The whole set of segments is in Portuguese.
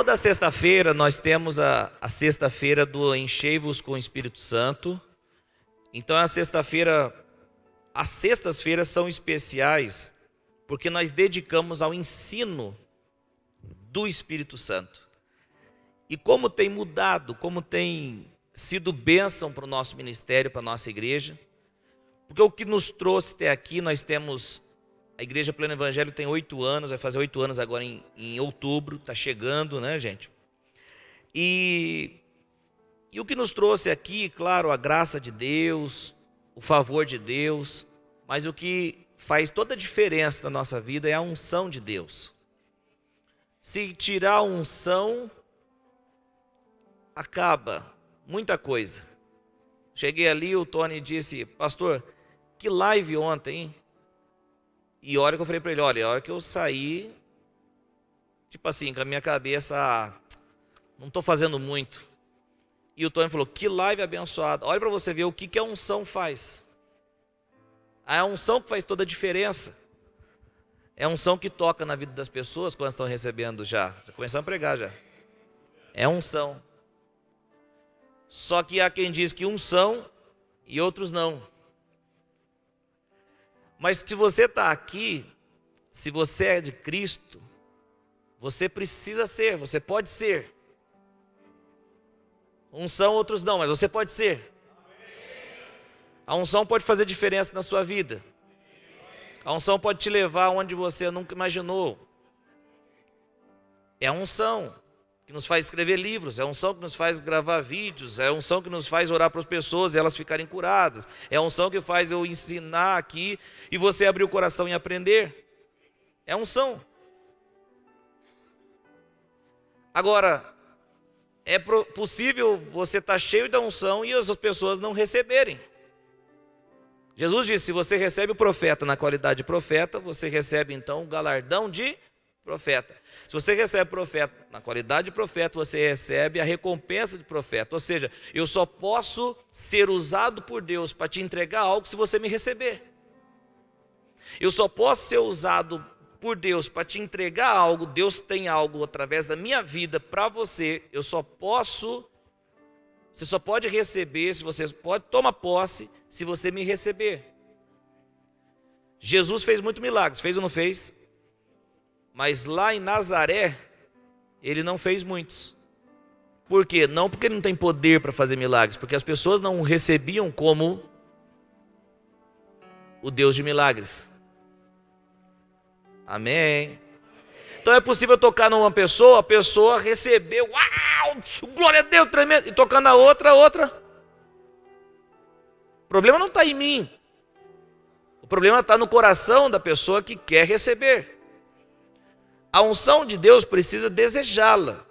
Toda sexta-feira nós temos a sexta-feira do Enchei-vos com o Espírito Santo. Então as sextas-feiras são especiais porque nós dedicamos ao ensino do Espírito Santo. E como tem mudado, como tem sido bênção para o nosso ministério, para a nossa igreja. Porque o que nos trouxe até aqui, nós temos... A Igreja Pleno Evangelho tem 8 anos, vai fazer 8 anos agora em outubro, está chegando, né, gente? E o que nos trouxe aqui, claro, a graça de Deus, o favor de Deus, mas o que faz toda a diferença na nossa vida é a unção de Deus. Se tirar a unção, acaba muita coisa. Cheguei ali, o Tony disse, pastor, que live ontem, hein? E a hora que eu falei para ele, olha, a hora que eu saí, tipo assim, com a minha cabeça, não estou fazendo muito. E o Tony falou, que live abençoada. Olha para você ver o que a unção faz. É a unção que faz toda a diferença. É a unção que toca na vida das pessoas quando estão recebendo já. Já começamos a pregar já. É unção. Só que há quem diz que uns são e outros não. Mas se você está aqui, se você é de Cristo, você precisa ser, você pode ser. Uns são, outros não, mas você pode ser. A unção pode fazer diferença na sua vida. A unção pode te levar onde você nunca imaginou. É a unção que nos faz escrever livros, é a unção que nos faz gravar vídeos, é a unção que nos faz orar para as pessoas e elas ficarem curadas, é a unção que faz eu ensinar aqui e você abrir o coração e aprender. É a unção. Agora, é possível você estar cheio da unção e as pessoas não receberem. Jesus disse, se você recebe o profeta na qualidade de profeta, você recebe então o galardão de profeta. Se você recebe profeta na qualidade de profeta, você recebe a recompensa de profeta. Ou seja, eu só posso ser usado por Deus para te entregar algo se você me receber. Eu só posso ser usado por Deus para te entregar algo. Deus tem algo através da minha vida para você. Você só pode receber, se você pode tomar posse, se você me receber. Jesus fez muitos milagres, fez ou não fez? Mas lá em Nazaré, ele não fez muitos. Por quê? Não porque ele não tem poder para fazer milagres, porque as pessoas não o recebiam como o Deus de milagres. Amém. Então é possível tocar numa pessoa, a pessoa recebeu, uau, glória a Deus, tremendo, e tocando na outra. O problema não está em mim. O problema está no coração da pessoa que quer receber. A unção de Deus precisa desejá-la,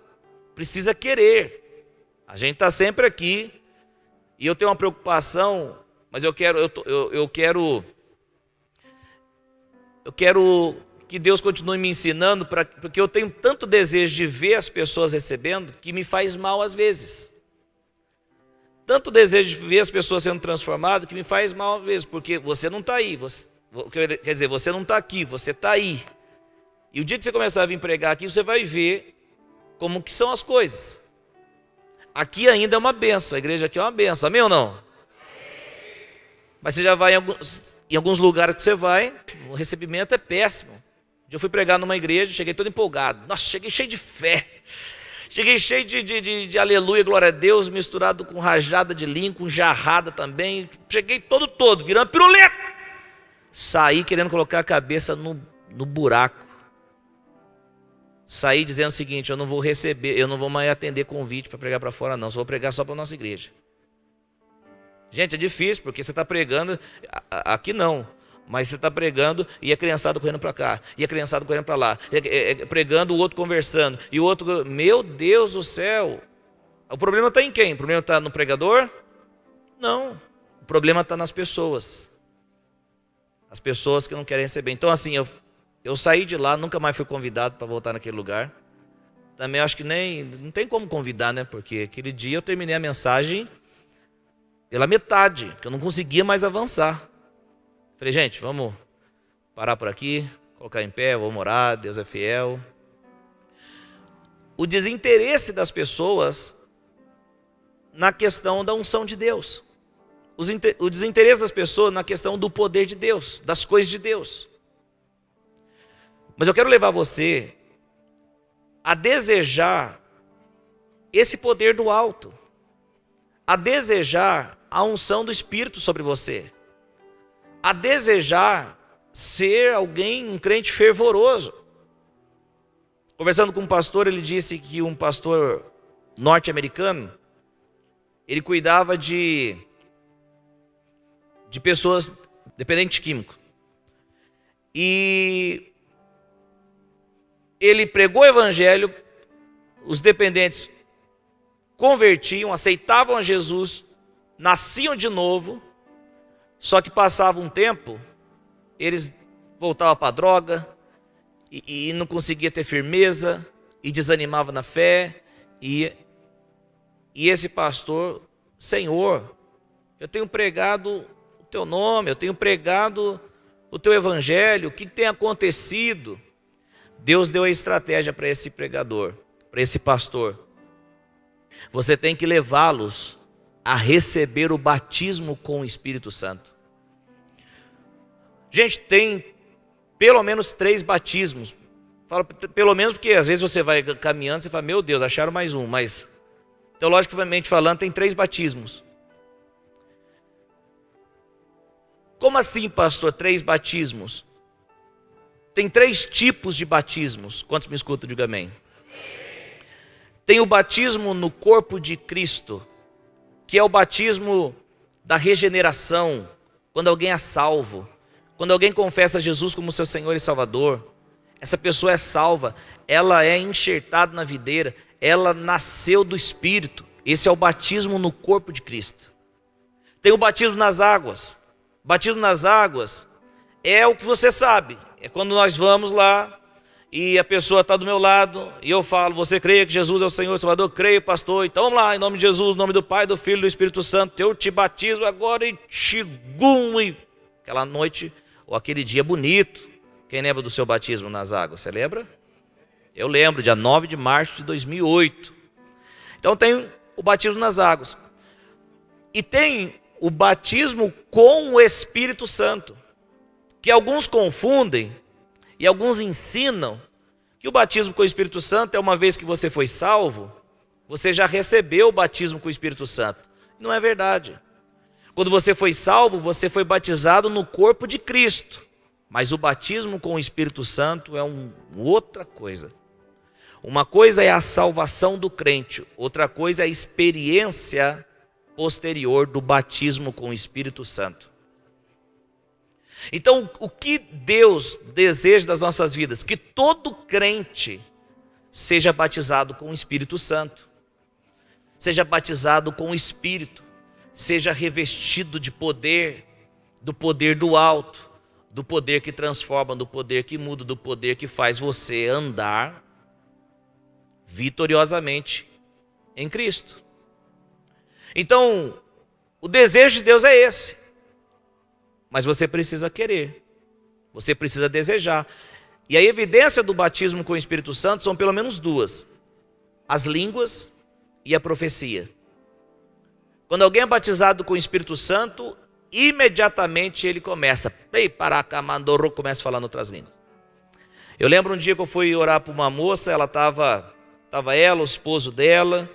precisa querer. A gente está sempre aqui e eu tenho uma preocupação, mas eu quero que Deus continue me ensinando, porque eu tenho tanto desejo de ver as pessoas recebendo que me faz mal às vezes. Tanto desejo de ver as pessoas sendo transformadas que me faz mal às vezes, porque você não está aí, quer dizer, você não está aqui, você está aí. E o dia que você começar a vir pregar aqui, você vai ver como que são as coisas. Aqui ainda é uma benção, a igreja aqui é uma benção, amém ou não? Mas você já vai em alguns lugares que você vai, o recebimento é péssimo. Um dia eu fui pregar numa igreja, cheguei todo empolgado. Nossa, cheguei cheio de fé. Cheguei cheio de aleluia, glória a Deus, misturado com rajada de linho, com jarrada também. Cheguei todo, virando piruleta. Saí querendo colocar a cabeça no buraco. Saí dizendo o seguinte, eu não vou receber, eu não vou mais atender convite para pregar para fora não, só vou pregar só para a nossa igreja. Gente, é difícil, porque você está pregando, aqui não, mas você está pregando e a criançada correndo para cá, e a criançada correndo para lá, pregando, o outro conversando, e o outro, meu Deus do céu, o problema está em quem? O problema está no pregador? Não, o problema está nas pessoas, as pessoas que não querem receber. Então assim, eu saí de lá, nunca mais fui convidado para voltar naquele lugar. Também acho que não tem como convidar, né? Porque aquele dia eu terminei a mensagem pela metade, porque eu não conseguia mais avançar. Falei, gente, vamos parar por aqui, colocar em pé, vamos orar, Deus é fiel. o desinteresse das pessoas na questão da unção de Deus. O desinteresse das pessoas na questão do poder de Deus, das coisas de Deus. Mas eu quero levar você a desejar esse poder do alto, a desejar a unção do Espírito sobre você, a desejar ser alguém, um crente fervoroso. Conversando com um pastor, ele disse que um pastor norte-americano, ele cuidava de pessoas dependentes de químico. E ele pregou o evangelho, os dependentes convertiam, aceitavam a Jesus, nasciam de novo, só que passava um tempo, eles voltavam para a droga, e não conseguia ter firmeza, e desanimava na fé, e esse pastor, Senhor, eu tenho pregado o teu nome, eu tenho pregado o teu evangelho, o que tem acontecido? Deus deu a estratégia para esse pregador, para esse pastor. Você tem que levá-los a receber o batismo com o Espírito Santo. Gente, tem pelo menos 3 batismos. Falo pelo menos porque às vezes você vai caminhando e você fala, meu Deus, acharam mais um. Mas, teologicamente falando, tem 3 batismos. Como assim, pastor, 3 batismos? Tem 3 tipos de batismos. Quantos me escutam, diga amém. Tem o batismo no corpo de Cristo, que é o batismo da regeneração, quando alguém é salvo. Quando alguém confessa Jesus como seu Senhor e Salvador, essa pessoa é salva, ela é enxertada na videira, ela nasceu do Espírito. Esse é o batismo no corpo de Cristo. Tem o batismo nas águas. O batismo nas águas é o que você sabe. É quando nós vamos lá e a pessoa está do meu lado e eu falo, você crê que Jesus é o Senhor e Salvador? Creio, pastor. Então vamos lá, em nome de Jesus, em nome do Pai, do Filho e do Espírito Santo, eu te batizo agora e xigum. E aquela noite ou aquele dia bonito. Quem lembra do seu batismo nas águas? Você lembra? Eu lembro, dia 9 de março de 2008. Então tem o batismo nas águas. E tem o batismo com o Espírito Santo, que alguns confundem e alguns ensinam que o batismo com o Espírito Santo é uma vez que você foi salvo, você já recebeu o batismo com o Espírito Santo. Não é verdade. Quando você foi salvo, você foi batizado no corpo de Cristo. Mas o batismo com o Espírito Santo é outra coisa. Uma coisa é a salvação do crente, outra coisa é a experiência posterior do batismo com o Espírito Santo. Então, o que Deus deseja das nossas vidas? Que todo crente seja batizado com o Espírito Santo, seja batizado com o Espírito, seja revestido de poder, do poder do alto, do poder que transforma, do poder que muda, do poder que faz você andar vitoriosamente em Cristo. Então, o desejo de Deus é esse. Mas você precisa querer, você precisa desejar. E a evidência do batismo com o Espírito Santo são pelo menos 2. As línguas e a profecia. Quando alguém é batizado com o Espírito Santo, imediatamente ele começa a falar em outras línguas. Eu lembro um dia que eu fui orar para uma moça, ela estava ela, o esposo dela,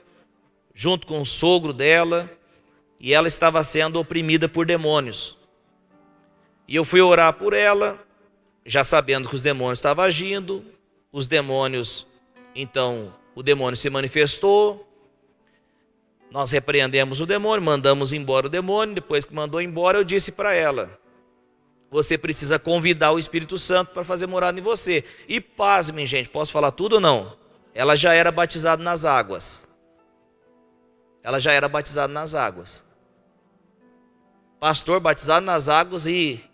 junto com o sogro dela, e ela estava sendo oprimida por demônios. E eu fui orar por ela, já sabendo que os demônios estavam agindo, então o demônio se manifestou, nós repreendemos o demônio, mandamos embora o demônio. Depois que mandou embora, eu disse para ela, você precisa convidar o Espírito Santo para fazer morada em você. E pasmem, gente, posso falar tudo ou não? Ela já era batizada nas águas. Pastor batizado nas águas e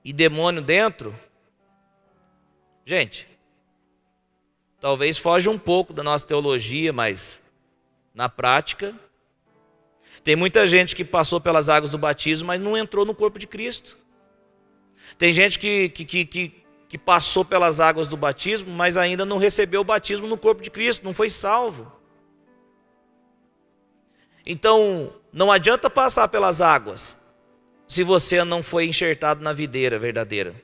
demônio dentro. Gente, talvez foge um pouco da nossa teologia, mas na prática, tem muita gente que passou pelas águas do batismo, mas não entrou no corpo de Cristo. Tem gente que que passou pelas águas do batismo, mas ainda não recebeu o batismo no corpo de Cristo, não foi salvo. Então, não adianta passar pelas águas se você não foi enxertado na videira verdadeira.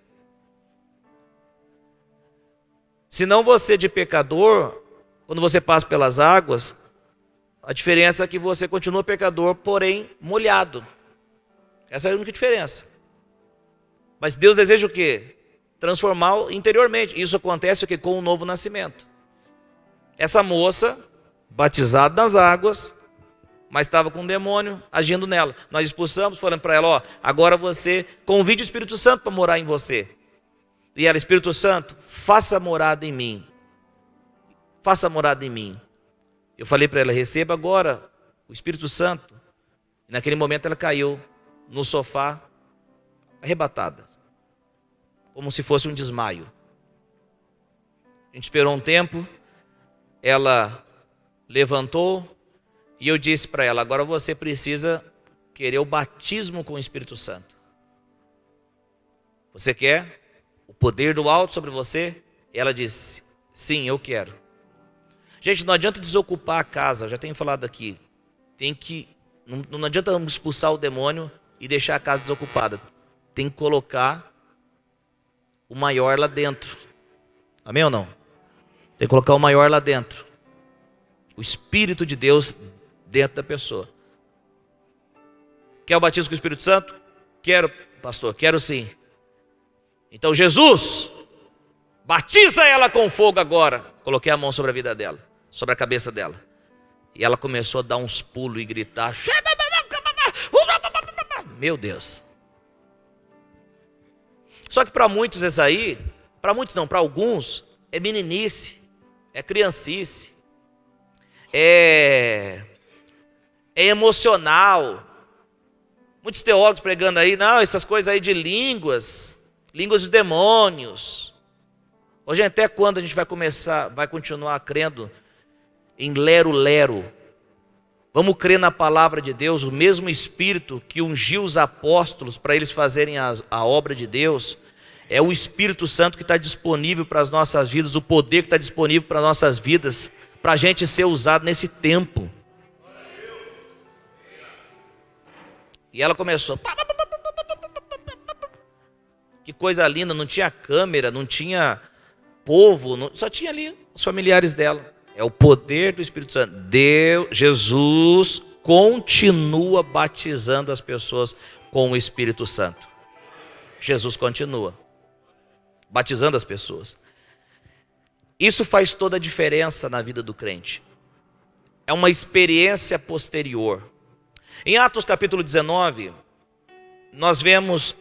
Senão você de pecador, quando você passa pelas águas, a diferença é que você continua pecador, porém molhado. Essa é a única diferença. Mas Deus deseja o quê? Transformar interiormente. Isso acontece o quê? Com o novo nascimento. Essa moça, batizada nas águas, mas estava com um demônio agindo nela. Nós expulsamos, falando para ela, ó, agora você convide o Espírito Santo para morar em você. E ela, Espírito Santo, faça morada em mim. Faça morada em mim. Eu falei para ela, receba agora o Espírito Santo. E naquele momento ela caiu no sofá, arrebatada, como se fosse um desmaio. A gente esperou um tempo, ela levantou e eu disse para ela, agora você precisa querer o batismo com o Espírito Santo. Você quer o poder do alto sobre você? E ela disse, sim, eu quero. Gente, não adianta desocupar a casa, eu já tenho falado aqui. Não adianta expulsar o demônio e deixar a casa desocupada. Tem que colocar o maior lá dentro. Amém ou não? Tem que colocar o maior lá dentro. O Espírito de Deus dentro da pessoa. Quer o batismo com o Espírito Santo? Quero, pastor, quero sim. Então Jesus, batiza ela com fogo agora. Coloquei a mão sobre a vida dela, sobre a cabeça dela. E ela começou a dar uns pulos e gritar. Meu Deus. Só que para muitos isso aí, para muitos não, para alguns, é meninice, é criancice, é emocional. Muitos teólogos pregando aí, não, essas coisas aí de línguas dos demônios. Hoje até quando a gente vai continuar crendo em lero-lero? Vamos crer na palavra de Deus, o mesmo Espírito que ungiu os apóstolos para eles fazerem a obra de Deus, é o Espírito Santo que está disponível para as nossas vidas, o poder que está disponível para as nossas vidas, para a gente ser usado nesse tempo. E ela começou. Que coisa linda, não tinha câmera, não tinha povo, só tinha ali os familiares dela. É o poder do Espírito Santo. Jesus continua batizando as pessoas com o Espírito Santo. Jesus continua batizando as pessoas. Isso faz toda a diferença na vida do crente. É uma experiência posterior. Em Atos capítulo 19, nós vemos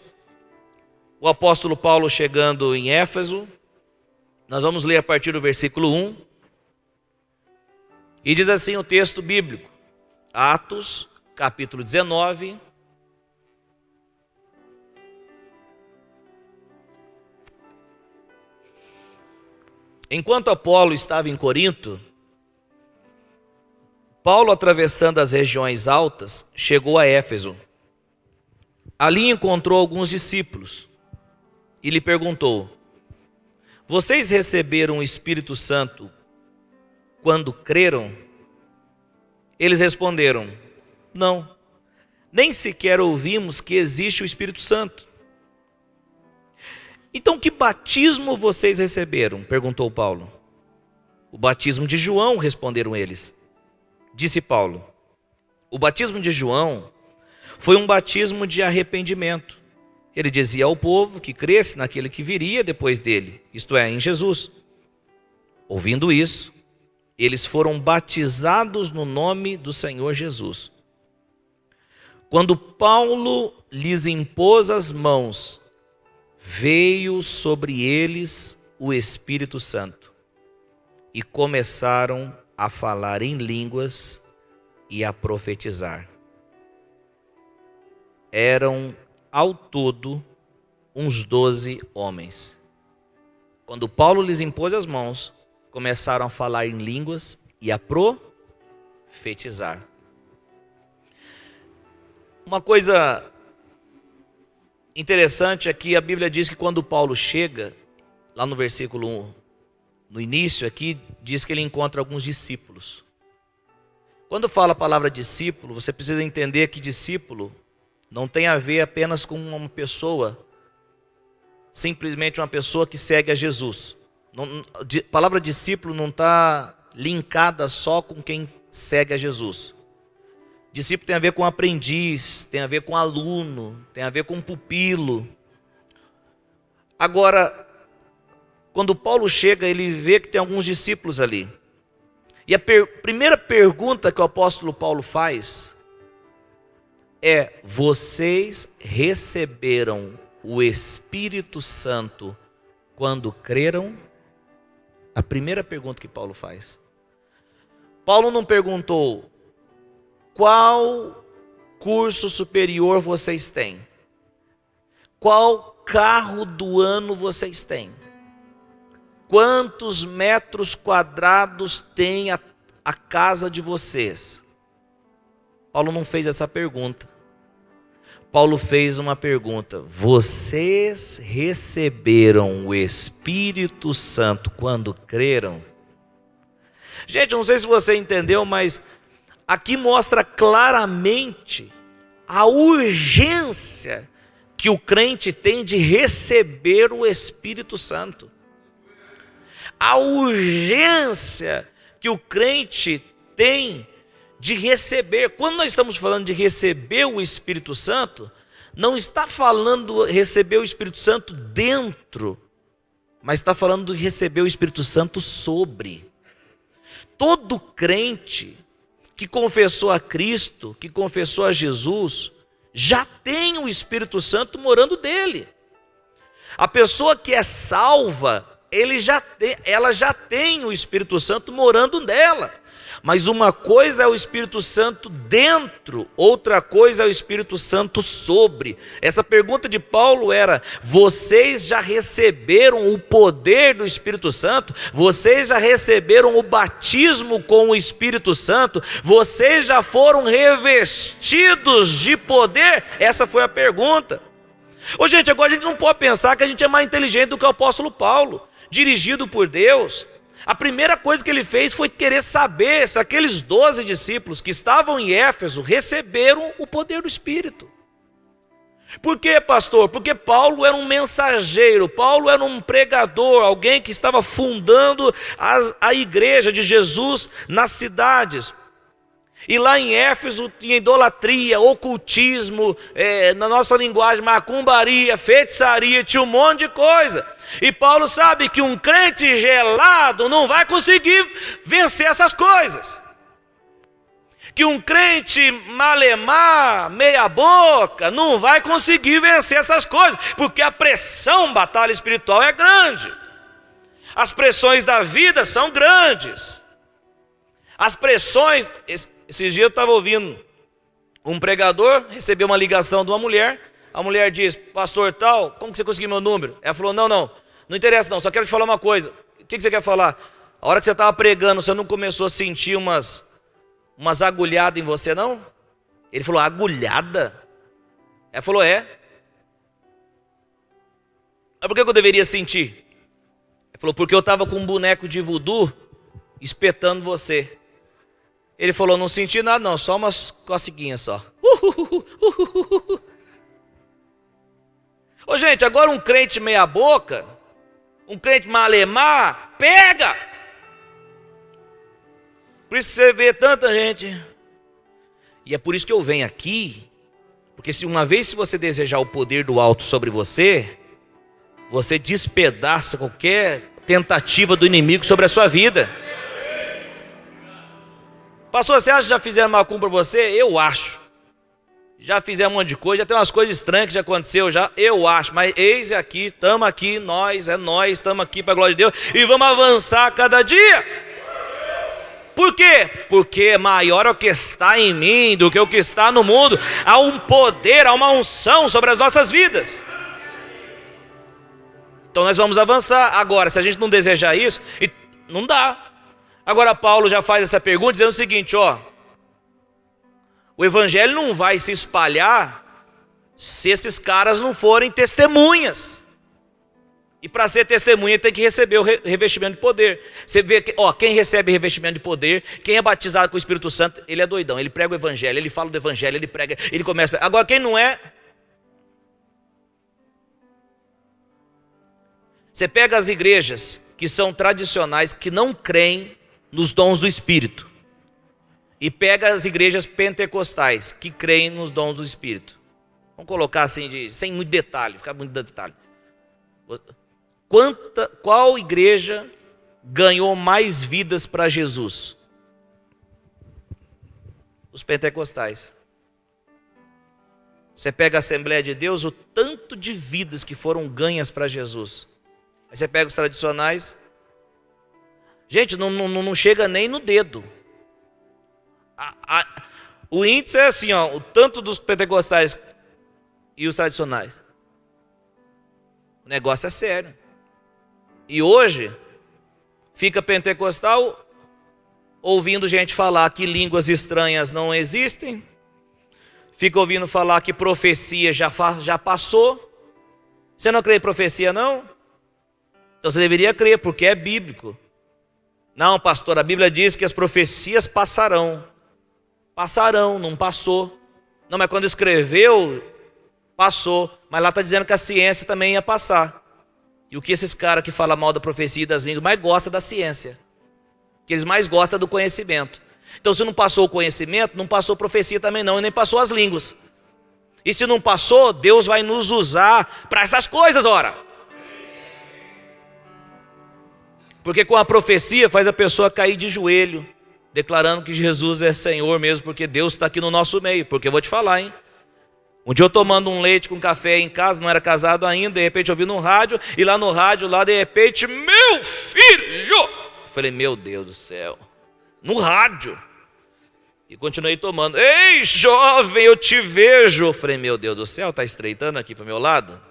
o apóstolo Paulo chegando em Éfeso. Nós vamos ler a partir do versículo 1. E diz assim o texto bíblico, Atos, capítulo 19. Enquanto Apolo estava em Corinto, Paulo, atravessando as regiões altas, chegou a Éfeso. Ali encontrou alguns discípulos e lhe perguntou, vocês receberam o Espírito Santo quando creram? Eles responderam, não, nem sequer ouvimos que existe o Espírito Santo. Então que batismo vocês receberam? Perguntou Paulo. O batismo de João, responderam eles. Disse Paulo, o batismo de João foi um batismo de arrependimento. Ele dizia ao povo que cresce naquele que viria depois dele, isto é, em Jesus. Ouvindo isso, eles foram batizados no nome do Senhor Jesus. Quando Paulo lhes impôs as mãos, veio sobre eles o Espírito Santo e começaram a falar em línguas e a profetizar. Eram ao todo uns 12 homens. Quando Paulo lhes impôs as mãos, começaram a falar em línguas e a profetizar. Uma coisa interessante é que a Bíblia diz que quando Paulo chega, lá no versículo 1, no início aqui, diz que ele encontra alguns discípulos. Quando fala a palavra discípulo, você precisa entender que discípulo não tem a ver apenas com uma pessoa, simplesmente uma pessoa que segue a Jesus. A palavra discípulo não está linkada só com quem segue a Jesus. Discípulo tem a ver com aprendiz, tem a ver com aluno, tem a ver com pupilo. Agora, quando Paulo chega, ele vê que tem alguns discípulos ali. E a primeira pergunta que o apóstolo Paulo faz é: vocês receberam o Espírito Santo quando creram? A primeira pergunta que Paulo faz. Paulo não perguntou qual curso superior vocês têm, qual carro do ano vocês têm, quantos metros quadrados tem a casa de vocês. Paulo não fez essa pergunta. Paulo fez uma pergunta: vocês receberam o Espírito Santo quando creram? Gente, eu não sei se você entendeu, mas aqui mostra claramente a urgência que o crente tem de receber o Espírito Santo. A urgência que o crente tem de receber. Quando nós estamos falando de receber o Espírito Santo, não está falando receber o Espírito Santo dentro, mas está falando de receber o Espírito Santo sobre. Todo crente que confessou a Cristo, que confessou a Jesus, já tem o Espírito Santo morando dele. A pessoa que é salva, ela já tem o Espírito Santo morando nela. Mas uma coisa é o Espírito Santo dentro, outra coisa é o Espírito Santo sobre. Essa pergunta de Paulo era: vocês já receberam o poder do Espírito Santo? Vocês já receberam o batismo com o Espírito Santo? Vocês já foram revestidos de poder? Essa foi a pergunta. Ô gente, agora a gente não pode pensar que a gente é mais inteligente do que o apóstolo Paulo, dirigido por Deus. A primeira coisa que ele fez foi querer saber se aqueles 12 discípulos que estavam em Éfeso receberam o poder do Espírito. Por quê, pastor? Porque Paulo era um mensageiro, Paulo era um pregador, alguém que estava fundando a igreja de Jesus nas cidades. E lá em Éfeso tinha idolatria, ocultismo, na nossa linguagem, macumbaria, feitiçaria, tinha um monte de coisa. E Paulo sabe que um crente gelado não vai conseguir vencer essas coisas. Que um crente malemar, meia boca, não vai conseguir vencer essas coisas. Porque a pressão, batalha espiritual é grande. As pressões da vida são grandes. As pressões... Esses dias eu estava ouvindo um pregador, recebeu uma ligação de uma mulher. A mulher diz: pastor tal, como que você conseguiu meu número? Ela falou: não interessa não, só quero te falar uma coisa. O que você quer falar? A hora que você estava pregando, você não começou a sentir umas agulhadas em você, não? Ele falou: agulhada? Ela falou: é. Mas por que eu deveria sentir? Ele falou: porque eu estava com um boneco de voodoo espetando você. Ele falou: não senti nada não, só umas coceguinhas só. Ô gente, agora um crente meia boca, um crente malemar, pega. Por isso que você vê tanta gente. E é por isso que eu venho aqui, porque se você desejar o poder do alto sobre você, você despedaça qualquer tentativa do inimigo sobre a sua vida. Pastor, você acha que já fizeram macumba para você? Eu acho. Já fizeram um monte de coisa, já tem umas coisas estranhas que já aconteceu, eu acho. Mas eis aqui, estamos aqui, nós, estamos aqui para a glória de Deus. E vamos avançar a cada dia. Por quê? Porque maior é o que está em mim do que o que está no mundo. Há um poder, há uma unção sobre as nossas vidas. Então nós vamos avançar. Agora, se a gente não desejar isso, não dá. Agora Paulo já faz essa pergunta dizendo o seguinte, o evangelho não vai se espalhar se esses caras não forem testemunhas. E para ser testemunha tem que receber o revestimento de poder. Você vê que, quem recebe revestimento de poder, quem é batizado com o Espírito Santo, ele é doidão, ele prega o evangelho, ele fala do evangelho, ele prega, ele começa. Agora quem não é, você pega as igrejas que são tradicionais, que não creem nos dons do Espírito, e pega as igrejas pentecostais, que creem nos dons do Espírito. Vamos colocar assim, sem muito detalhe, ficar muito detalhe. Qual igreja ganhou mais vidas para Jesus? Os pentecostais. Você pega a Assembleia de Deus, o tanto de vidas que foram ganhas para Jesus. Aí você pega os tradicionais. Gente, não chega nem no dedo. O índice é assim, o tanto dos pentecostais e os tradicionais. O negócio é sério. E hoje, fica pentecostal ouvindo gente falar que línguas estranhas não existem, fica ouvindo falar que profecia já passou. Você não crê em profecia, não? Então você deveria crer, porque é bíblico. Não, pastor, a Bíblia diz que as profecias passarão. Passarão, não passou. Não, mas quando escreveu, passou. Mas lá está dizendo que a ciência também ia passar. E o que esses caras que falam mal da profecia e das línguas mais gostam da ciência? Que eles mais gostam do conhecimento. Então se não passou o conhecimento, não passou profecia também não, e nem passou as línguas. E se não passou, Deus vai nos usar para essas coisas, ora. Porque com a profecia faz a pessoa cair de joelho, declarando que Jesus é Senhor mesmo, porque Deus está aqui no nosso meio. Porque eu vou te falar, hein? Um dia eu tomando um leite com café em casa, não era casado ainda, de repente eu ouvi no rádio, e lá no rádio, de repente, meu filho! Eu falei, meu Deus do céu, no rádio. E continuei tomando, ei jovem, eu te vejo. Eu falei, meu Deus do céu, está estreitando aqui para o meu lado?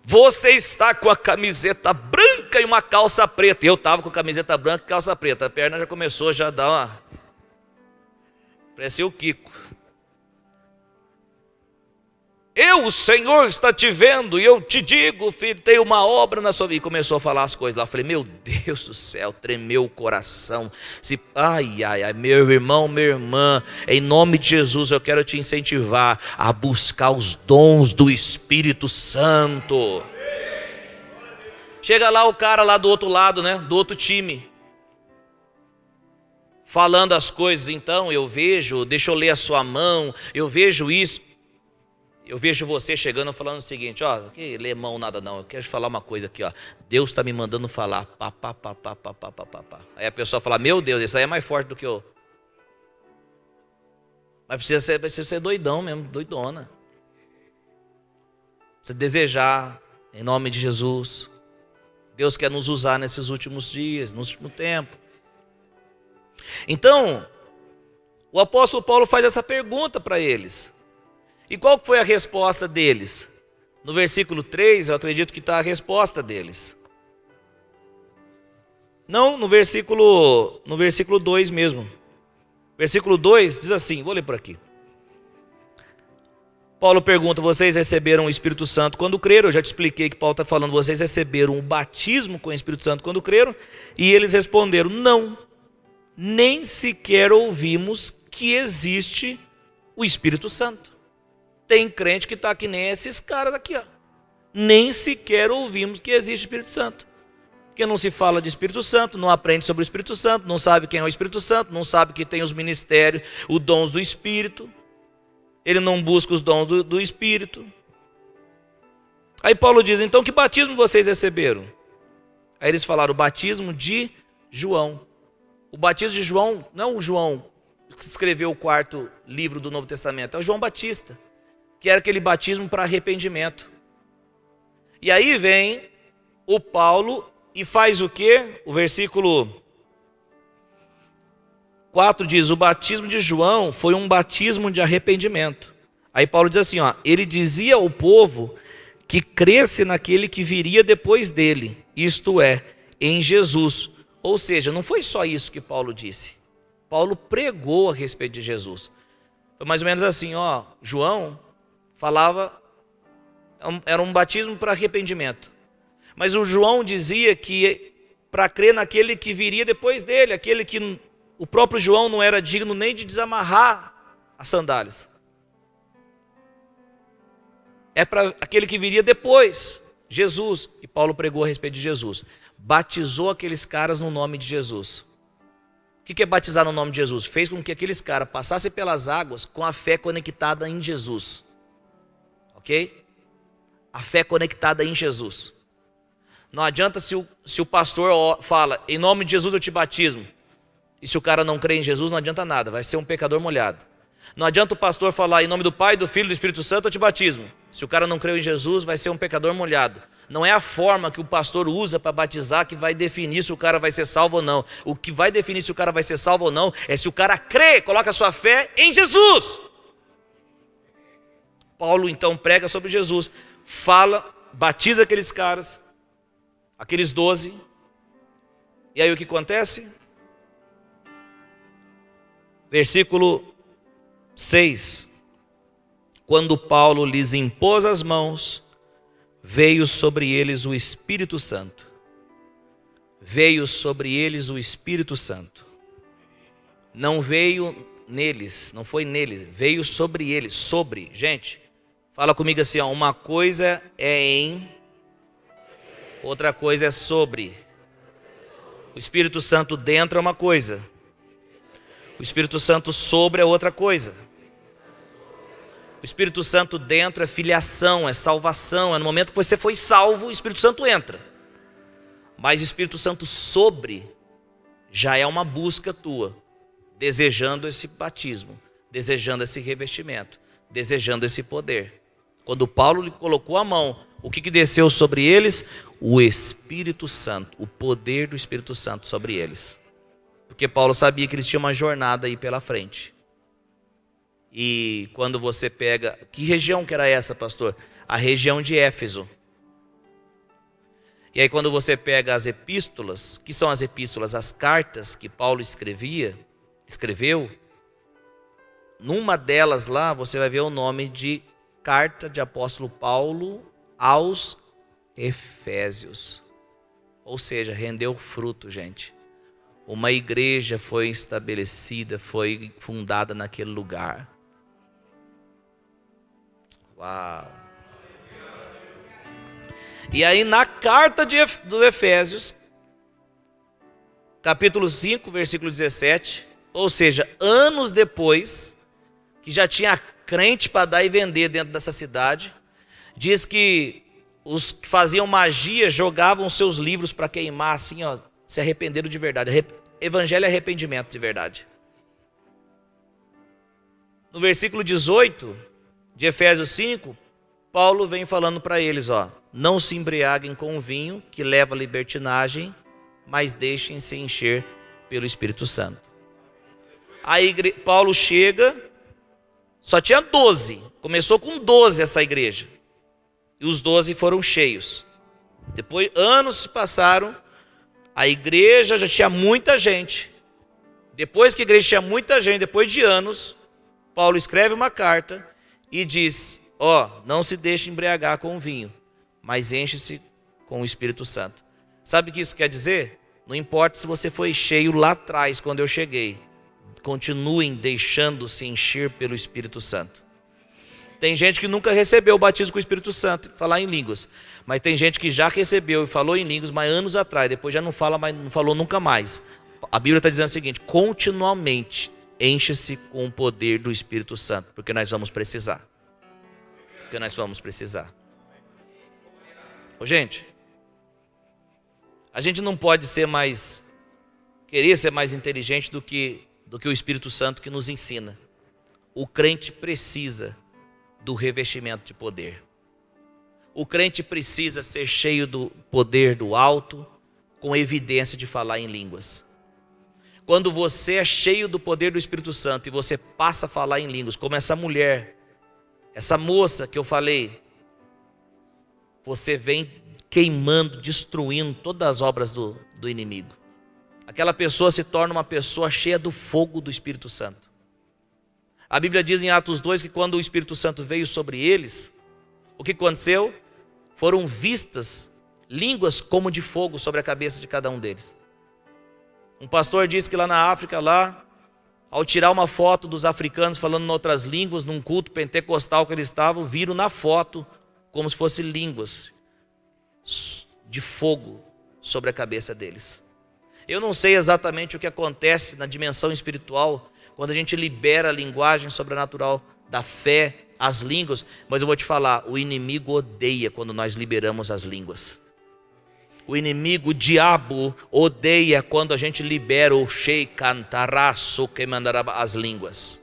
Você está com a camiseta branca e uma calça preta. Eu estava com a camiseta branca e calça preta, a perna já começou a dar uma... Parecia o Kiko. O Senhor está te vendo, e eu te digo, filho, tem uma obra na sua vida. E começou a falar as coisas lá. Eu falei, meu Deus do céu, tremeu o coração. Ai, meu irmão, minha irmã, em nome de Jesus eu quero te incentivar a buscar os dons do Espírito Santo. Chega lá o cara lá do outro lado, né, do outro time, falando as coisas. Então eu vejo, deixa eu ler a sua mão, eu vejo isso. Eu vejo você chegando falando o seguinte, que lê mão nada não, eu quero te falar uma coisa aqui, Deus está me mandando falar, pá. Aí a pessoa fala, meu Deus, isso aí é mais forte do que eu. Mas precisa ser doidão mesmo, doidona. Você desejar, em nome de Jesus. Deus quer nos usar nesses últimos dias, no último tempo. Então, o apóstolo Paulo faz essa pergunta para eles. E qual foi a resposta deles? No versículo 3, eu acredito que está a resposta deles. Não, no versículo 2 mesmo. Versículo 2 diz assim, vou ler por aqui. Paulo pergunta, vocês receberam o Espírito Santo quando creram? Eu já te expliquei que Paulo está falando, vocês receberam o batismo com o Espírito Santo quando creram? E eles responderam, não, nem sequer ouvimos que existe o Espírito Santo. Tem crente que está que nem esses caras aqui, nem sequer ouvimos que existe o Espírito Santo. Porque não se fala de Espírito Santo, não aprende sobre o Espírito Santo, não sabe quem é o Espírito Santo, não sabe que tem os ministérios, os dons do Espírito. Ele não busca os dons do Espírito. Aí Paulo diz, então que batismo vocês receberam? Aí eles falaram, o batismo de João. O batismo de João, não o João que escreveu o 4º livro do Novo Testamento, é o João Batista, que era aquele batismo para arrependimento. E aí vem o Paulo e faz o quê? O versículo 4 diz, o batismo de João foi um batismo de arrependimento. Aí Paulo diz assim, ele dizia ao povo que cresce naquele que viria depois dele, isto é, em Jesus. Ou seja, não foi só isso que Paulo disse. Paulo pregou a respeito de Jesus. Foi mais ou menos assim, João falava Era um batismo para arrependimento. Mas o João dizia que para crer naquele que viria depois dele, aquele que o próprio João não era digno nem de desamarrar as sandálias. É para aquele que viria depois, Jesus. E Paulo pregou a respeito de Jesus. Batizou aqueles caras no nome de Jesus. O que é batizar no nome de Jesus? Fez com que aqueles caras passassem pelas águas com a fé conectada em Jesus. Ok? A fé conectada em Jesus. Não adianta se o pastor fala, em nome de Jesus eu te batismo. E se o cara não crê em Jesus, não adianta nada, vai ser um pecador molhado. Não adianta o pastor falar, em nome do Pai, do Filho e do Espírito Santo eu te batismo. Se o cara não creu em Jesus, vai ser um pecador molhado. Não é a forma que o pastor usa para batizar que vai definir se o cara vai ser salvo ou não. O que vai definir se o cara vai ser salvo ou não é se o cara crê, coloca a sua fé em Jesus. Paulo então prega sobre Jesus, fala, batiza aqueles caras, aqueles 12. E aí o que acontece? Versículo 6. Quando Paulo lhes impôs as mãos, veio sobre eles o Espírito Santo. Veio sobre eles o Espírito Santo. Não veio neles, não foi neles, veio sobre eles, sobre. Gente, fala comigo assim, ó, uma coisa é em, outra coisa é sobre. O Espírito Santo dentro é uma coisa. O Espírito Santo sobre é outra coisa. O Espírito Santo dentro é filiação, é salvação. É no momento que você foi salvo, o Espírito Santo entra. Mas o Espírito Santo sobre já é uma busca tua, desejando esse batismo, desejando esse revestimento, desejando esse poder. Quando Paulo lhe colocou a mão, o que desceu sobre eles? O Espírito Santo, o poder do Espírito Santo sobre eles. Porque Paulo sabia que eles tinham uma jornada aí pela frente. E quando você pega... Que região que era essa, pastor? A região de Éfeso. E aí quando você pega as epístolas, que são as epístolas? As cartas que Paulo escreveu, numa delas lá você vai ver o nome de Carta de Apóstolo Paulo aos Efésios. Ou seja, rendeu fruto, gente. Uma igreja foi estabelecida, foi fundada naquele lugar. Uau! E aí na carta dos Efésios, capítulo 5, versículo 17, ou seja, anos depois, que já tinha crente para dar e vender dentro dessa cidade, diz que os que faziam magia jogavam seus livros para queimar, assim, ó, se arrependeram de verdade. Evangelho é arrependimento de verdade. No versículo 18 de Efésios 5, Paulo vem falando para eles, ó, não se embriaguem com o vinho que leva à libertinagem, mas deixem-se encher pelo Espírito Santo. Aí Paulo chega, só tinha 12, começou com 12 essa igreja, e os 12 foram cheios. Depois, anos se passaram, a igreja já tinha muita gente. Depois que a igreja tinha muita gente, depois de anos, Paulo escreve uma carta e diz, ó, não se deixe embriagar com o vinho, mas enche-se com o Espírito Santo. Sabe o que isso quer dizer? Não importa se você foi cheio lá atrás, quando eu cheguei, continuem deixando-se encher pelo Espírito Santo. Tem gente que nunca recebeu o batismo com o Espírito Santo, falar em línguas. Mas tem gente que já recebeu e falou em línguas, mas anos atrás, depois já não fala mais, não falou nunca mais. A Bíblia está dizendo o seguinte, continuamente encha-se com o poder do Espírito Santo, porque nós vamos precisar. Porque nós vamos precisar. Ô, gente, a gente não pode querer ser mais inteligente do que o Espírito Santo que nos ensina. O crente precisa do revestimento de poder. O crente precisa ser cheio do poder do alto, com evidência de falar em línguas. Quando você é cheio do poder do Espírito Santo e você passa a falar em línguas, como essa mulher, essa moça que eu falei, você vem queimando, destruindo todas as obras do inimigo. Aquela pessoa se torna uma pessoa cheia do fogo do Espírito Santo. A Bíblia diz em Atos 2 que quando o Espírito Santo veio sobre eles, O que aconteceu? Foram vistas línguas como de fogo sobre a cabeça de cada um deles. Um pastor disse que lá na África, ao tirar uma foto dos africanos falando em outras línguas, num culto pentecostal que eles estavam, viram na foto como se fossem línguas de fogo sobre a cabeça deles. Eu não sei exatamente o que acontece na dimensão espiritual quando a gente libera a linguagem sobrenatural da fé, as línguas, mas eu vou te falar, o inimigo odeia quando nós liberamos as línguas. O inimigo, o diabo, odeia quando a gente libera o sheikantaraço que mandará as línguas.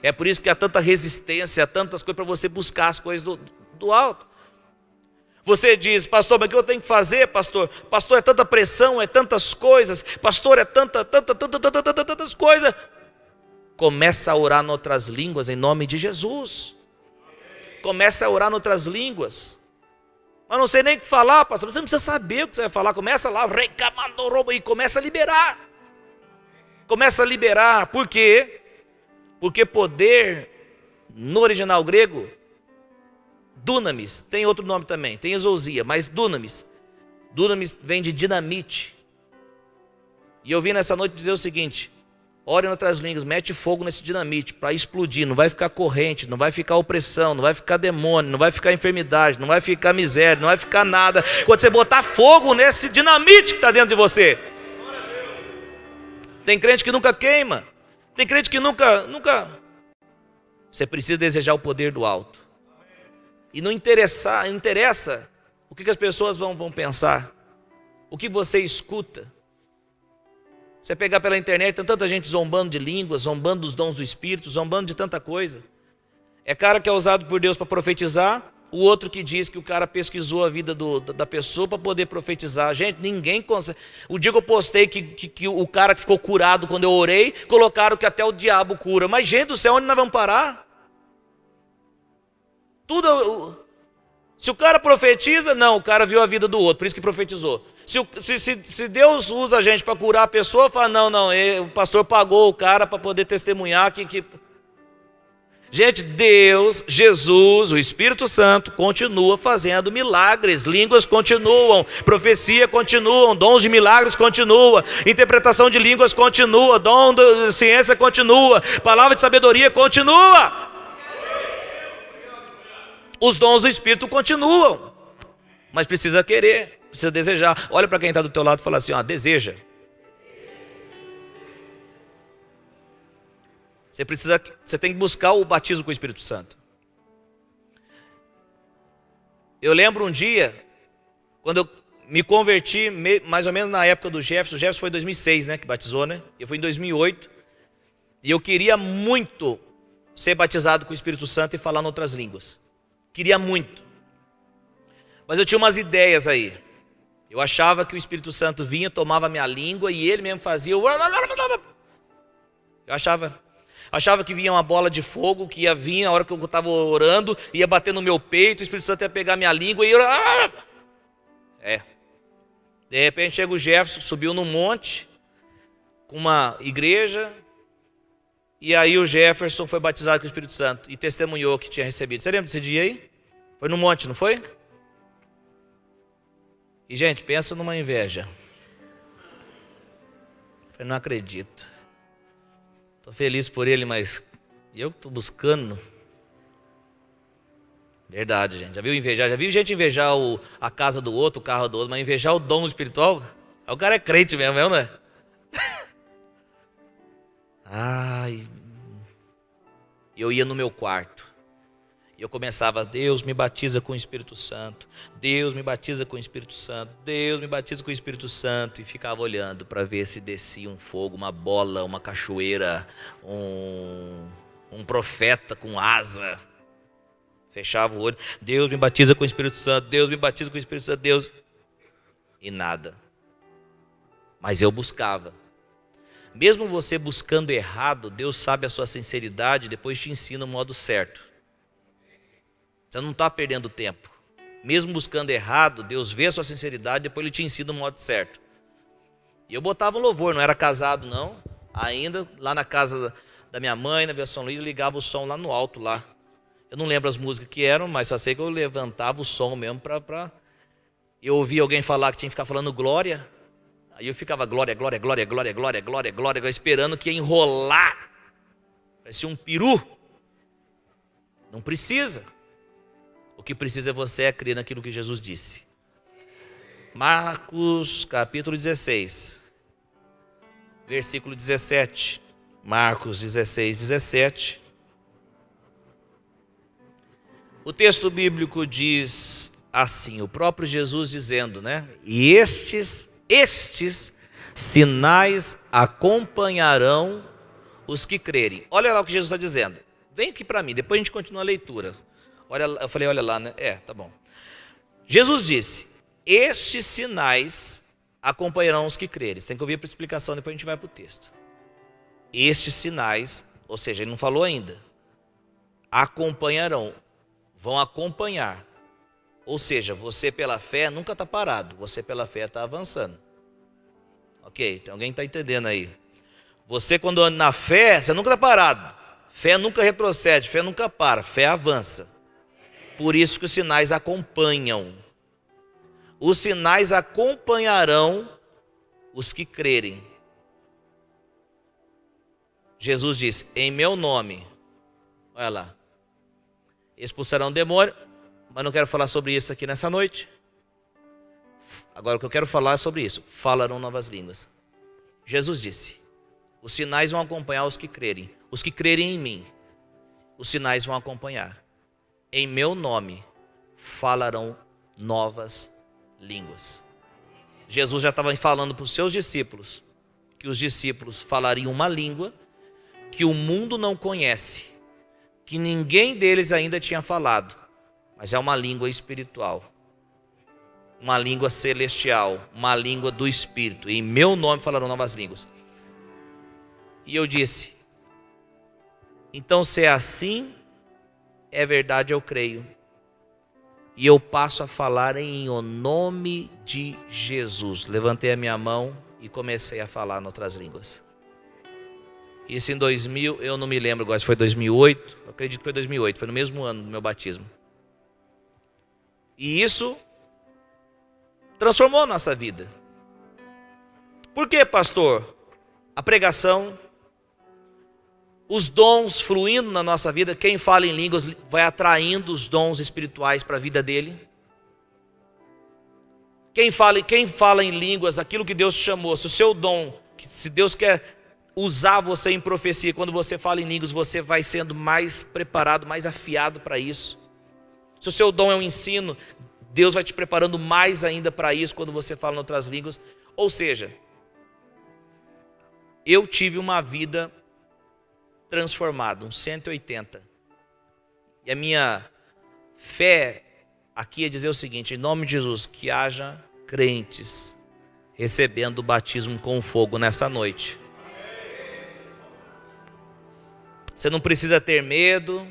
É por isso que há tanta resistência, há tantas coisas para você buscar as coisas do alto. Você diz, pastor, mas o que eu tenho que fazer, pastor? Pastor, é tanta pressão, é tantas coisas. Pastor, é tantas coisas. Começa a orar em outras línguas em nome de Jesus. Começa a orar em outras línguas. Mas não sei nem o que falar, pastor. Você não precisa saber o que você vai falar. Começa lá, e começa a liberar. Começa a liberar. Por quê? Porque poder, no original grego, dunamis, tem outro nome também, tem exousia, mas dunamis. Dunamis vem de dinamite. E eu vim nessa noite dizer o seguinte: ore em outras línguas, mete fogo nesse dinamite para explodir, não vai ficar corrente, não vai ficar opressão, não vai ficar demônio, não vai ficar enfermidade, não vai ficar miséria, não vai ficar nada. Quando você botar fogo nesse dinamite que está dentro de você. Tem crente que nunca queima, tem crente que nunca. Você precisa desejar o poder do alto. E não interessa o que as pessoas vão pensar, o que você escuta. Você pegar pela internet, tem tanta gente zombando de línguas, zombando dos dons do Espírito, zombando de tanta coisa. É cara que é usado por Deus para profetizar, o outro que diz que o cara pesquisou a vida da pessoa para poder profetizar. Gente, ninguém consegue. O dia que eu postei que o cara que ficou curado quando eu orei, colocaram que até o diabo cura. Mas gente do céu, onde nós vamos parar? Se o cara profetiza, não, o cara viu a vida do outro, por isso que profetizou. Se Deus usa a gente para curar a pessoa, fala, não, o pastor pagou o cara para poder testemunhar que... Gente, Deus, Jesus, o Espírito Santo continua fazendo milagres, línguas continuam, profecia continua, dons de milagres continua, interpretação de línguas continua, dom de ciência continua, palavra de sabedoria continua. Os dons do Espírito continuam, mas precisa querer, precisa desejar. Olha para quem está do teu lado e fala assim, deseja. Você tem que buscar o batismo com o Espírito Santo. Eu lembro um dia, quando eu me converti, mais ou menos na época do Jefferson. O Jefferson foi em 2006, né, que batizou, né? Eu fui em 2008. E eu queria muito ser batizado com o Espírito Santo e falar em outras línguas. Queria muito. Mas eu tinha umas ideias aí. Eu achava que o Espírito Santo vinha, tomava a minha língua e ele mesmo fazia. Eu achava que vinha uma bola de fogo que ia vir na hora que eu estava orando, ia bater no meu peito, o Espírito Santo ia pegar minha língua e eu... De repente chega o Jefferson, subiu num monte, com uma igreja, e aí o Jefferson foi batizado com o Espírito Santo e testemunhou que tinha recebido. Você lembra desse dia aí? Foi no monte, não foi? E gente, pensa numa inveja. Eu não acredito. Estou feliz por ele, mas eu estou buscando. Verdade, gente. Já viu invejar? Já viu gente invejar a casa do outro, o carro do outro, mas invejar o dom espiritual? O cara é crente mesmo, não é? Ai. Eu ia no meu quarto. E eu começava, Deus me batiza com o Espírito Santo. Deus me batiza com o Espírito Santo. Deus me batiza com o Espírito Santo. E ficava olhando para ver se descia um fogo, uma bola, uma cachoeira, um profeta com asa. Fechava o olho. Deus me batiza com o Espírito Santo. Deus me batiza com o Espírito Santo. Deus. E nada. Mas eu buscava. Mesmo você buscando errado, Deus sabe a sua sinceridade e depois te ensina o modo certo. Você não está perdendo tempo. Mesmo buscando errado, Deus vê a sua sinceridade e depois Ele te ensina o modo certo. E eu botava um louvor, não era casado não. Ainda lá na casa da minha mãe, na Vila São Luís, ligava o som lá no alto lá. Eu não lembro as músicas que eram, mas só sei que eu levantava o som mesmo para... Eu ouvia alguém falar que tinha que ficar falando glória. Aí eu ficava glória, glória, glória, glória, glória, glória, glória, esperando que ia enrolar. Parecia um peru. Não precisa. O que precisa é você crer naquilo que Jesus disse. Marcos capítulo 16, versículo 17. Marcos 16, 17. O texto bíblico diz assim, o próprio Jesus dizendo, né? E estes sinais acompanharão os que crerem. Olha lá o que Jesus está dizendo. Vem aqui para mim, depois a gente continua a leitura. Olha, eu falei, olha lá, né? Tá bom. Jesus disse, estes sinais acompanharão os que crerem. Você tem que ouvir a explicação, depois a gente vai para o texto. Estes sinais, ou seja, ele não falou ainda, acompanharão, vão acompanhar. Ou seja, você pela fé nunca está parado, você pela fé está avançando. Ok, tem alguém que está entendendo aí. Você quando anda na fé, você nunca está parado. Fé nunca retrocede, fé nunca para, fé avança. Por isso que os sinais acompanham. Os sinais acompanharão os que crerem. Jesus disse, em meu nome, olha lá, expulsarão demônio, mas não quero falar sobre isso aqui nessa noite. Agora o que eu quero falar é sobre isso, falarão novas línguas. Jesus disse, os sinais vão acompanhar os que crerem em mim, os sinais vão acompanhar. Em meu nome falarão novas línguas. Jesus já estava falando para os seus discípulos, que os discípulos falariam uma língua que o mundo não conhece, que ninguém deles ainda tinha falado, mas é uma língua espiritual, uma língua celestial, uma língua do Espírito. Em meu nome falarão novas línguas. E eu disse, então se é assim, é verdade, eu creio. E eu passo a falar em o nome de Jesus. Levantei a minha mão e comecei a falar em outras línguas. Isso em 2000, eu não me lembro agora se foi 2008, eu acredito que foi 2008, foi no mesmo ano do meu batismo. E isso transformou a nossa vida. Por quê, pastor? A pregação, os dons fluindo na nossa vida, quem fala em línguas vai atraindo os dons espirituais para a vida dele. Quem fala em línguas, aquilo que Deus chamou, se o seu dom, se Deus quer usar você em profecia, quando você fala em línguas, você vai sendo mais preparado, mais afiado para isso. Se o seu dom é um ensino, Deus vai te preparando mais ainda para isso quando você fala em outras línguas. Ou seja, eu tive uma vida transformada, um 180. E a minha fé aqui é dizer o seguinte, em nome de Jesus, que haja crentes recebendo o batismo com fogo nessa noite. Você não precisa ter medo.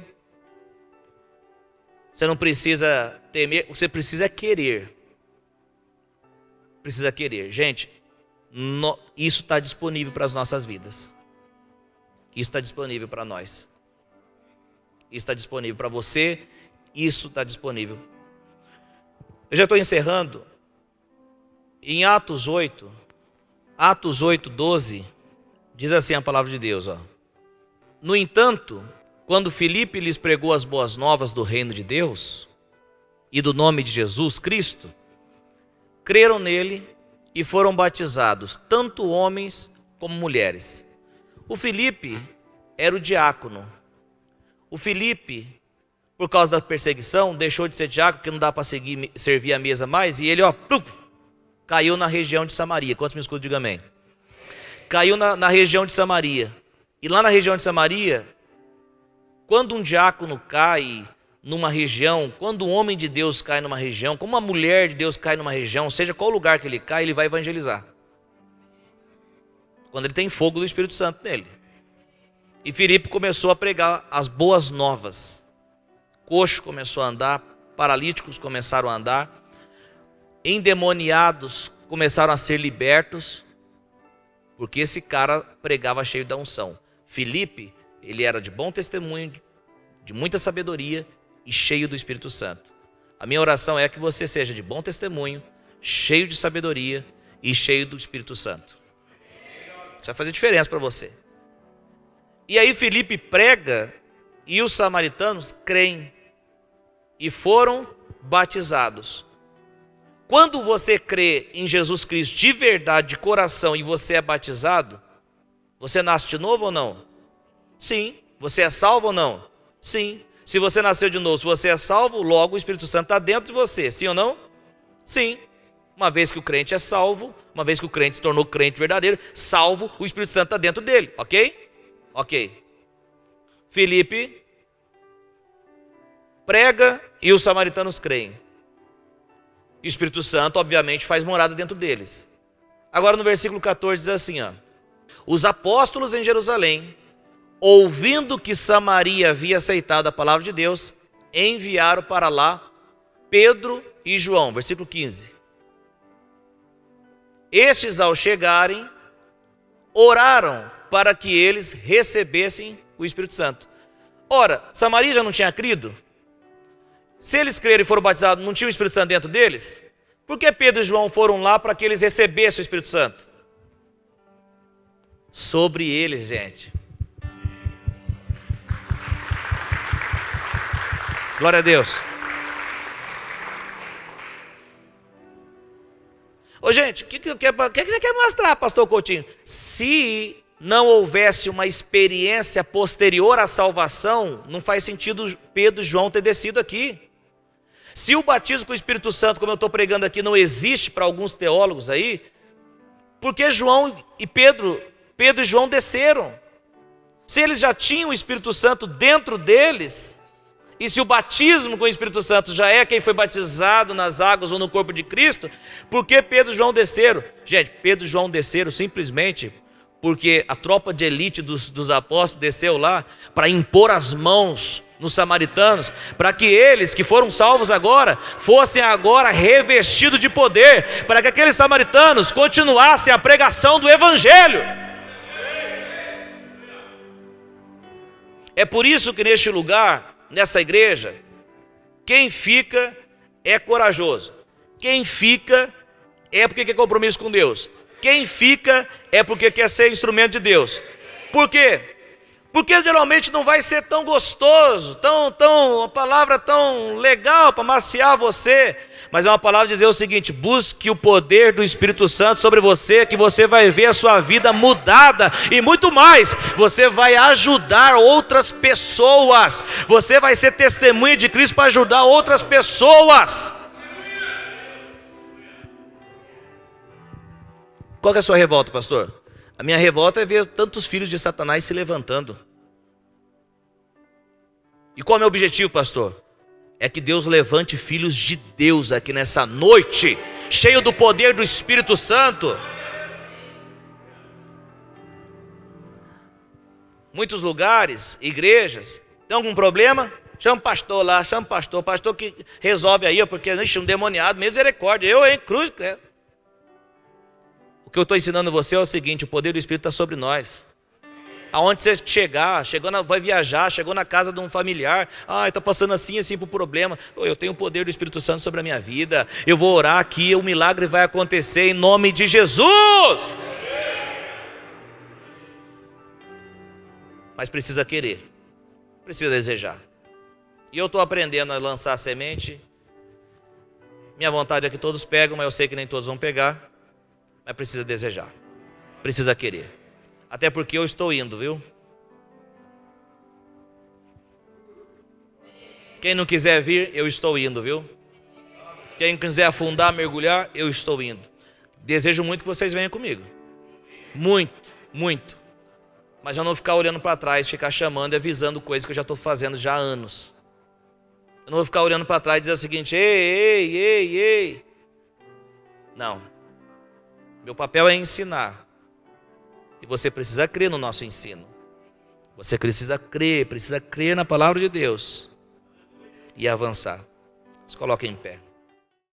Você não precisa temer, você precisa querer. Precisa querer. Gente, isso está disponível para as nossas vidas. Isso está disponível para nós. Isso está disponível para você. Isso está disponível. Eu já estou encerrando. Em Atos 8, 12, diz assim a palavra de Deus, ó. No entanto, quando Filipe lhes pregou as boas novas do reino de Deus e do nome de Jesus Cristo, creram nele e foram batizados, tanto homens como mulheres. O Filipe era o diácono. O Filipe, por causa da perseguição, deixou de ser diácono, porque não dá para servir a mesa mais, e ele, caiu na região de Samaria. Quantos me escutam, diga amém. Caiu na região de Samaria. E lá na região de Samaria, quando um diácono cai numa região, quando um homem de Deus cai numa região, como uma mulher de Deus cai numa região, seja qual lugar que ele cai, ele vai evangelizar. Quando ele tem fogo do Espírito Santo nele. E Filipe começou a pregar as boas novas. Coxo começou a andar, paralíticos começaram a andar, endemoniados começaram a ser libertos, porque esse cara pregava cheio da unção. Filipe, ele era de bom testemunho de muita sabedoria e cheio do Espírito Santo. A minha oração é que você seja de bom testemunho, cheio de sabedoria e cheio do Espírito Santo. Isso vai fazer diferença para você. E aí Filipe prega e os samaritanos creem e foram batizados. Quando você crê em Jesus Cristo de verdade, de coração, e você é batizado, você nasce de novo ou não? Sim. Você é salvo ou não? Sim. Se você nasceu de novo, se você é salvo, logo o Espírito Santo está dentro de você. Sim ou não? Sim. Uma vez que o crente é salvo, uma vez que o crente se tornou crente verdadeiro, salvo, o Espírito Santo está dentro dele. Ok? Ok. Filipe prega e os samaritanos creem. E o Espírito Santo, obviamente, faz morada dentro deles. Agora no versículo 14 diz assim, ó: os apóstolos em Jerusalém, ouvindo que Samaria havia aceitado a palavra de Deus, enviaram para lá Pedro e João. Versículo 15. Estes, ao chegarem, oraram para que eles recebessem o Espírito Santo. Ora, Samaria já não tinha crido? Se eles crerem e foram batizados, não tinha o Espírito Santo dentro deles? Por que Pedro e João foram lá para que eles recebessem o Espírito Santo? Sobre eles, gente. Glória a Deus. Ô gente, o que você quer mostrar, pastor Coutinho? Se não houvesse uma experiência posterior à salvação, não faz sentido Pedro e João ter descido aqui. Se o batismo com o Espírito Santo, como eu estou pregando aqui, não existe para alguns teólogos aí, por que Pedro e João desceram? Se eles já tinham o Espírito Santo dentro deles, e se o batismo com o Espírito Santo já é quem foi batizado nas águas ou no corpo de Cristo, por que Pedro e João desceram? Gente, Pedro e João desceram simplesmente porque a tropa de elite dos apóstolos desceu lá para impor as mãos nos samaritanos, para que eles que foram salvos agora, fossem agora revestidos de poder, para que aqueles samaritanos continuassem a pregação do Evangelho. É por isso que neste lugar, nessa igreja, quem fica é corajoso. Quem fica é porque quer compromisso com Deus. Quem fica é porque quer ser instrumento de Deus. Por quê? Porque geralmente não vai ser tão gostoso, uma palavra tão legal para maciar você. Mas é uma palavra de dizer o seguinte: busque o poder do Espírito Santo sobre você, que você vai ver a sua vida mudada e muito mais. Você vai ajudar outras pessoas. Você vai ser testemunha de Cristo para ajudar outras pessoas. Qual que é a sua revolta, pastor? A minha revolta é ver tantos filhos de Satanás se levantando. E qual é o meu objetivo, pastor? É que Deus levante filhos de Deus aqui nessa noite, cheio do poder do Espírito Santo. Muitos lugares, igrejas, tem algum problema? Chama o pastor lá, chama o pastor que resolve aí, porque existe um demoniado, misericórdia, cruz, credo. O que eu estou ensinando você é o seguinte: o poder do Espírito está sobre nós. Aonde você chegar, vai viajar, chegou na casa de um familiar, está passando assim por problema. Eu tenho o poder do Espírito Santo sobre a minha vida, eu vou orar aqui, o milagre vai acontecer em nome de Jesus. Mas precisa querer, precisa desejar. E eu estou aprendendo a lançar a semente. Minha vontade é que todos pegam, mas eu sei que nem todos vão pegar. Mas precisa desejar, precisa querer. Até porque eu estou indo, viu? Quem não quiser vir, eu estou indo, viu? Quem quiser afundar, mergulhar, eu estou indo. Desejo muito que vocês venham comigo. Muito, muito. Mas eu não ficar olhando para trás, ficar chamando e avisando coisas que eu já estou fazendo já há anos. Eu não vou ficar olhando para trás e dizer o seguinte: ei. Não. Meu papel é ensinar. E você precisa crer no nosso ensino. Você precisa crer na palavra de Deus. E avançar. Se coloque em pé.